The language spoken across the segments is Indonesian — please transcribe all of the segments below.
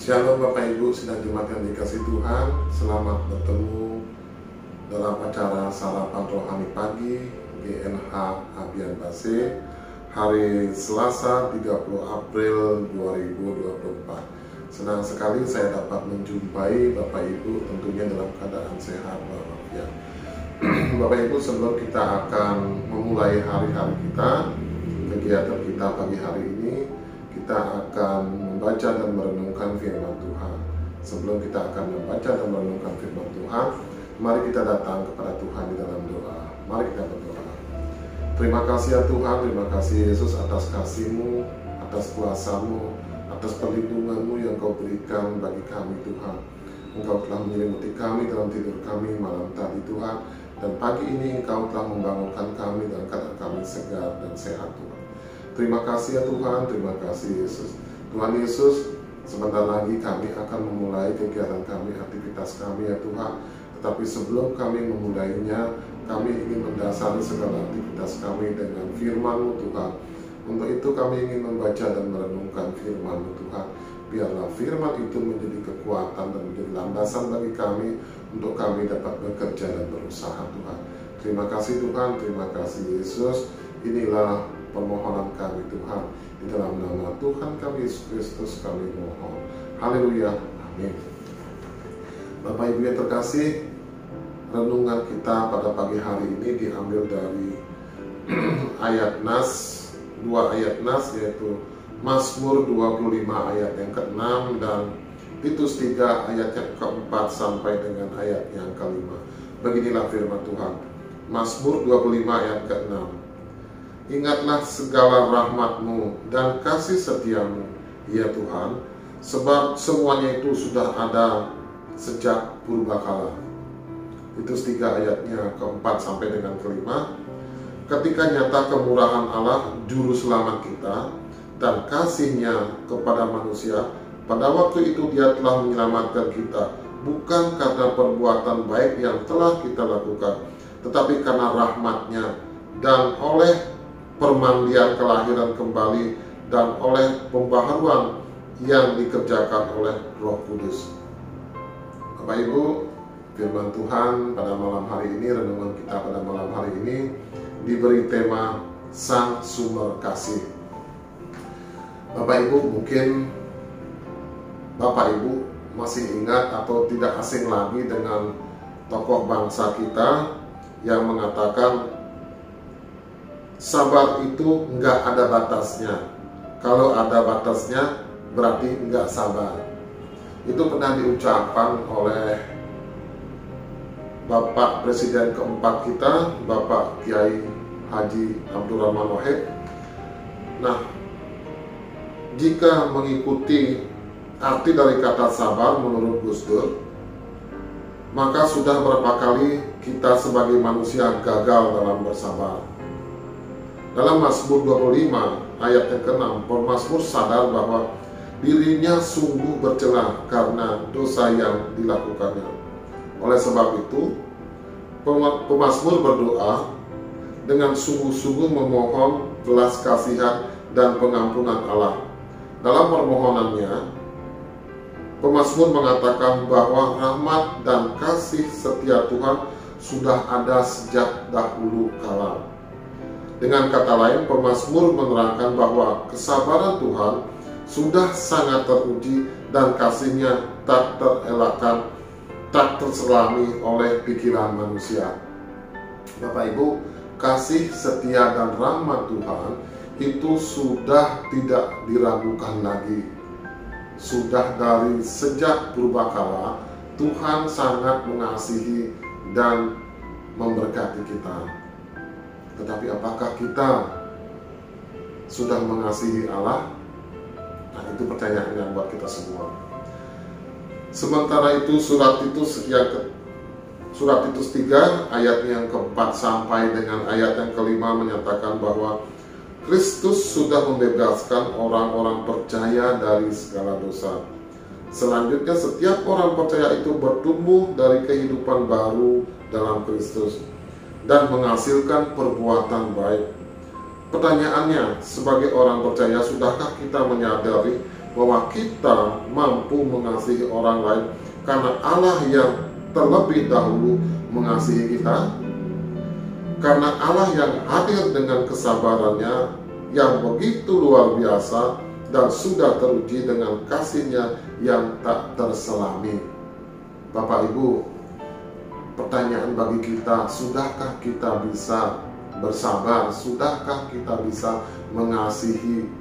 Shalom Bapak Ibu sidang jemaat yang dikasih Tuhan. Selamat bertemu dalam acara Sarapan Rohani Pagi GNH Abian Base hari Selasa 30 April 2024. Senang sekali saya dapat menjumpai Bapak Ibu tentunya dalam keadaan sehat walafiat. Bapak Ibu, sebelum kita akan memulai hari-hari kita, kegiatan kita pagi hari ini, kita akan membaca dan merenungkan firman Tuhan. Sebelum kita akan membaca dan merenungkan firman Tuhan, mari kita datang kepada Tuhan di dalam doa. Mari kita berdoa. Terima kasih ya Tuhan, terima kasih Yesus atas kasih-Mu, atas kuasa-Mu, atas perlindungan-Mu yang Kau berikan bagi kami Tuhan. Engkau telah menyelimuti kami dalam tidur kami malam tadi Tuhan, dan pagi ini Engkau telah membangunkan kami dalam keadaan kami segar dan sehat Tuhan. Terima kasih ya Tuhan, terima kasih Yesus. Tuhan Yesus, sebentar lagi kami akan memulai kegiatan kami, aktivitas kami ya Tuhan. Tetapi sebelum kami memulainya, kami ingin mendasari segala aktivitas kami dengan firman-Mu Tuhan. Untuk itu kami ingin membaca dan merenungkan firman-Mu Tuhan. Biarlah firman itu menjadi kekuatan dan menjadi landasan bagi kami untuk kami dapat bekerja dan berusaha Tuhan. Terima kasih Tuhan, terima kasih Yesus. Inilah permohonan kami Tuhan, di dalam nama Tuhan kami Yesus Kristus kami mohon. Haleluya, amin. Bapak Ibu yang terkasih, renungan kita pada pagi hari ini diambil dari ayat nas, dua ayat nas, yaitu Mazmur 25 ayat yang ke-6 dan Titus 3 ayat yang ke-4 sampai dengan ayat yang ke-5. Beginilah firman Tuhan. Mazmur 25 ayat ke-6. Ingatlah segala rahmat-Mu dan kasih setia-Mu, ya Tuhan, sebab semuanya itu sudah ada sejak purbakala. Itu 3 ayatnya ke-4 sampai dengan ke-5. Ketika nyata kemurahan Allah, juru selamat kita, dan kasih-Nya kepada manusia, pada waktu itu Dia telah menyelamatkan kita, bukan karena perbuatan baik yang telah kita lakukan, tetapi karena rahmat-Nya, dan oleh permandian kelahiran kembali dan oleh pembaharuan yang dikerjakan oleh Roh Kudus. Bapak Ibu, firman Tuhan pada malam hari ini, renungan kita pada malam hari ini diberi tema Sang Sumber Kasih. Bapak Ibu, mungkin Bapak Ibu masih ingat atau tidak asing lagi dengan tokoh bangsa kita yang mengatakan sabar itu nggak ada batasnya. Kalau ada batasnya berarti nggak sabar. Itu pernah diucapkan oleh Bapak Presiden keempat kita, Bapak Kiai Haji Abdurrahman Wahid. Nah, jika mengikuti arti dari kata sabar menurut Gus Dur, maka sudah berapa kali kita sebagai manusia gagal dalam bersabar. Dalam Mazmur 25 ayat yang ke-6, pemazmur sadar bahwa dirinya sungguh bercela karena dosa yang dilakukannya. Oleh sebab itu, pemazmur berdoa dengan sungguh-sungguh memohon belas kasihan dan pengampunan Allah. Dalam permohonannya, pemazmur mengatakan bahwa rahmat dan kasih setia Tuhan sudah ada sejak dahulu kala. Dengan kata lain, pemazmur menerangkan bahwa kesabaran Tuhan sudah sangat teruji dan kasih-Nya tak terelakkan, tak terselami oleh pikiran manusia. Bapak Ibu, kasih setia dan rahmat Tuhan itu sudah tidak diragukan lagi. Sudah dari sejak purbakala, Tuhan sangat mengasihi dan memberkati kita. Tetapi apakah kita sudah mengasihi Allah? Nah, itu pertanyaan yang buat kita semua. Sementara itu surat Titus 3 ayat yang ke-4 sampai dengan ayat yang ke-5 menyatakan bahwa Kristus sudah membebaskan orang-orang percaya dari segala dosa. Selanjutnya setiap orang percaya itu bertumbuh dari kehidupan baru dalam Kristus dan menghasilkan perbuatan baik. Pertanyaannya, sebagai orang percaya, sudahkah kita menyadari bahwa kita mampu mengasihi orang lain karena Allah yang terlebih dahulu mengasihi kita? Karena Allah yang hadir dengan kesabarannya yang begitu luar biasa dan sudah teruji dengan kasih-Nya yang tak terselami. Bapak Ibu, pertanyaan bagi kita, sudahkah kita bisa bersabar? Sudahkah kita bisa mengasihi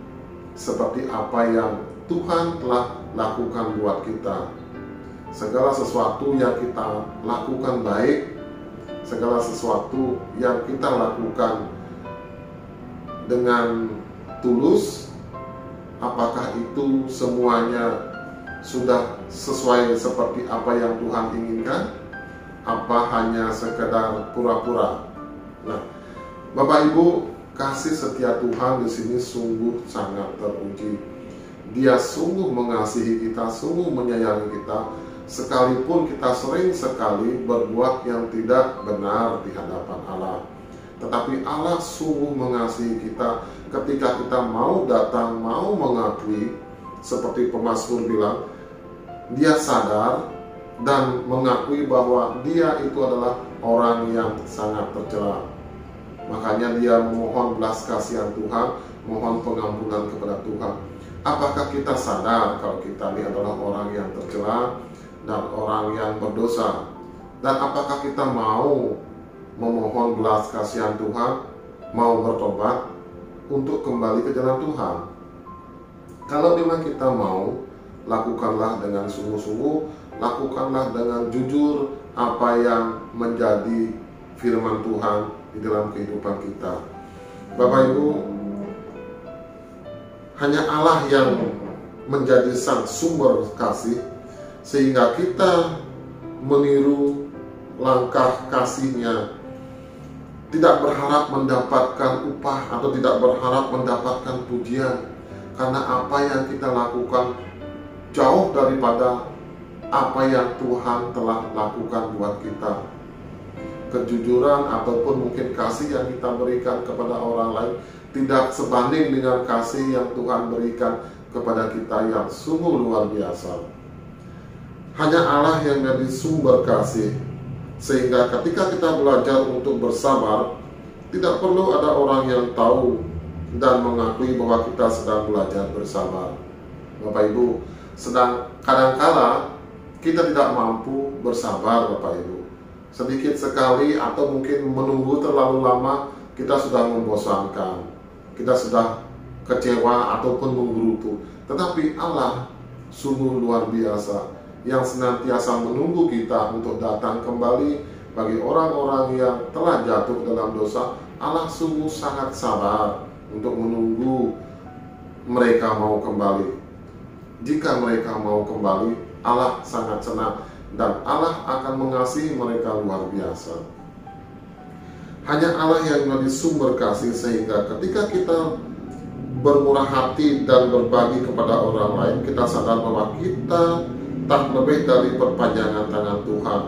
seperti apa yang Tuhan telah lakukan buat kita? Segala sesuatu yang kita lakukan baik, segala sesuatu yang kita lakukan dengan tulus, apakah itu semuanya sudah sesuai seperti apa yang Tuhan inginkan? Apa hanya sekedar pura-pura? Nah, Bapak Ibu, kasih setia Tuhan di sini sungguh sangat teruji. Dia sungguh mengasihi kita, sungguh menyayangi kita, sekalipun kita sering sekali berbuat yang tidak benar di hadapan Allah. Tetapi Allah sungguh mengasihi kita ketika kita mau datang, mau mengakui, seperti pemazmur bilang, dia sadar dan mengakui bahwa dia itu adalah orang yang sangat tercela. Makanya dia memohon belas kasihan Tuhan, mohon pengampunan kepada Tuhan. Apakah kita sadar kalau kita ini adalah orang yang tercela dan orang yang berdosa? Dan apakah kita mau memohon belas kasihan Tuhan, mau bertobat untuk kembali ke jalan Tuhan? Kalau memang kita mau, lakukanlah dengan sungguh-sungguh, lakukanlah dengan jujur apa yang menjadi firman Tuhan di dalam kehidupan kita. Bapak Ibu, hanya Allah yang menjadi sang sumber kasih, sehingga kita meniru langkah kasih-Nya, tidak berharap mendapatkan upah atau tidak berharap mendapatkan pujian, karena apa yang kita lakukan jauh daripada apa yang Tuhan telah lakukan buat kita. Kejujuran ataupun mungkin kasih yang kita berikan kepada orang lain tidak sebanding dengan kasih yang Tuhan berikan kepada kita yang sungguh luar biasa. Hanya Allah yang menjadi sumber kasih, sehingga ketika kita belajar untuk bersabar, tidak perlu ada orang yang tahu dan mengakui bahwa kita sedang belajar bersabar. Bapak Ibu, kadangkala kita tidak mampu bersabar, Bapak Ibu. Sedikit sekali atau mungkin menunggu terlalu lama, kita sudah membosankan, kita sudah kecewa ataupun menggerutu. Tetapi Allah sungguh luar biasa, yang senantiasa menunggu kita untuk datang kembali. Bagi orang-orang yang telah jatuh dalam dosa, Allah sungguh sangat sabar untuk menunggu mereka mau kembali. Jika mereka mau kembali, Allah sangat senang dan Allah akan mengasihi mereka luar biasa. Hanya Allah yang menjadi sumber kasih, sehingga ketika kita bermurah hati dan berbagi kepada orang lain, kita sadar bahwa kita tak lebih dari perpanjangan tangan Tuhan,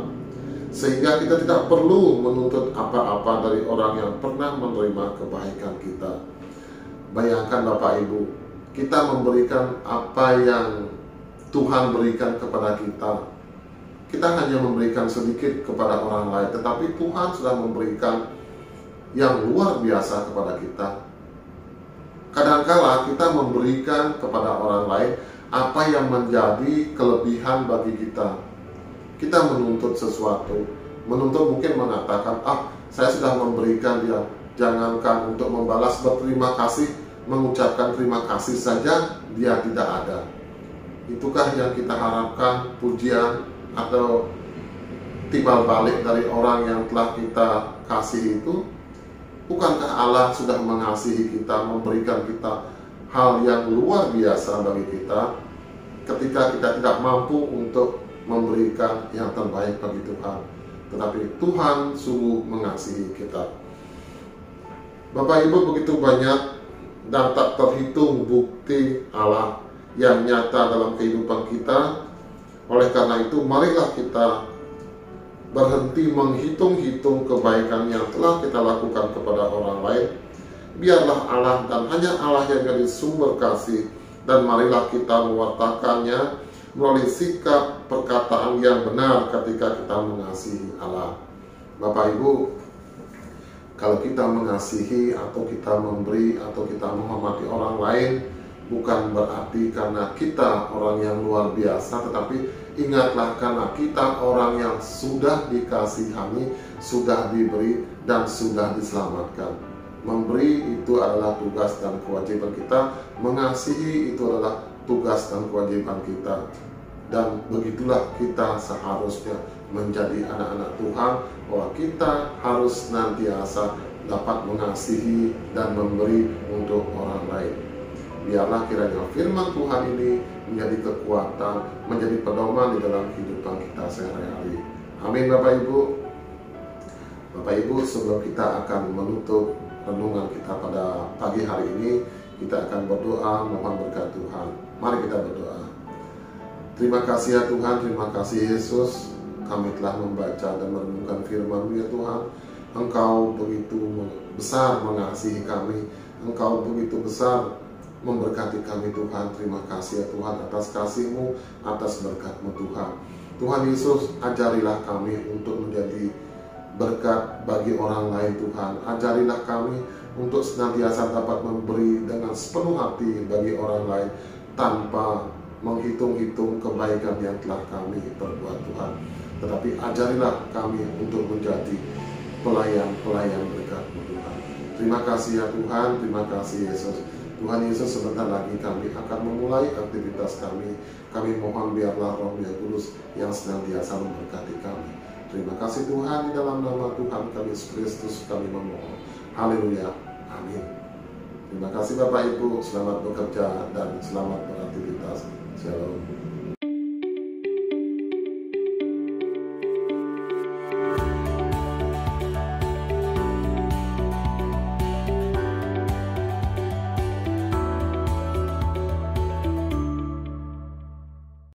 sehingga kita tidak perlu menuntut apa-apa dari orang yang pernah menerima kebaikan kita. Bayangkan Bapak Ibu, kita memberikan apa yang Tuhan berikan kepada kita. Kita hanya memberikan sedikit kepada orang lain, tetapi Tuhan sudah memberikan yang luar biasa kepada kita. Kadangkala kita memberikan kepada orang lain apa yang menjadi kelebihan bagi kita. Kita menuntut sesuatu, menuntut mungkin mengatakan, saya sudah memberikan dia, jangankan untuk membalas berterima kasih, mengucapkan terima kasih saja dia tidak ada. Itukah yang kita harapkan, pujian atau timbal balik dari orang yang telah kita kasih itu? Bukankah Allah sudah mengasihi kita, memberikan kita hal yang luar biasa bagi kita, ketika kita tidak mampu untuk memberikan yang terbaik bagi Tuhan? Tetapi Tuhan sungguh mengasihi kita. Bapak Ibu, begitu banyak dan tak terhitung bukti Allah yang nyata dalam kehidupan kita. Oleh karena itu, marilah kita berhenti menghitung-hitung kebaikan yang telah kita lakukan kepada orang lain. Biarlah Allah dan hanya Allah yang menjadi sumber kasih dan marilah kita mewartakannya melalui sikap perkataan yang benar ketika kita mengasihi Allah. Bapak Ibu, kalau kita mengasihi atau kita memberi atau kita menghormati orang lain, bukan berarti karena kita orang yang luar biasa, tetapi ingatlah karena kita orang yang sudah dikasihani, sudah diberi, dan sudah diselamatkan. Memberi itu adalah tugas dan kewajiban kita, mengasihi itu adalah tugas dan kewajiban kita. Dan begitulah kita seharusnya menjadi anak-anak Tuhan, bahwa kita harus senantiasa dapat mengasihi dan memberi untuk orang lain. Biarlah kiranya firman Tuhan ini menjadi kekuatan, menjadi pedoman di dalam kehidupan kita sehari-hari. Amin Bapak Ibu. Bapak Ibu, sebelum kita akan menutup renungan kita pada pagi hari ini, kita akan berdoa mohon berkat Tuhan. Mari kita berdoa. Terima kasih ya Tuhan, terima kasih Yesus, kami telah membaca dan merenungkan firman-Mu ya Tuhan. Engkau begitu besar mengasihi kami, Engkau begitu besar memberkati kami Tuhan. Terima kasih ya Tuhan atas kasih-Mu, atas berkat-Mu Tuhan. Tuhan Yesus, ajarilah kami untuk menjadi berkat bagi orang lain Tuhan. Ajarilah kami untuk senantiasa dapat memberi dengan sepenuh hati bagi orang lain, tanpa menghitung-hitung kebaikan yang telah kami perbuat Tuhan. Tetapi ajarilah kami untuk menjadi pelayan-pelayan berkat-Mu Tuhan. Terima kasih ya Tuhan, terima kasih Yesus. Tuhan Yesus, sebentar lagi kami akan memulai aktivitas kami. Kami mohon biarlah Roh-Mu yang Kudus yang senantiasa memberkati kami. Terima kasih Tuhan, di dalam nama Tuhan kami Yesus Kristus kami memohon. Haleluya, amin. Terima kasih Bapak Ibu, selamat bekerja dan selamat beraktivitas. Shalom.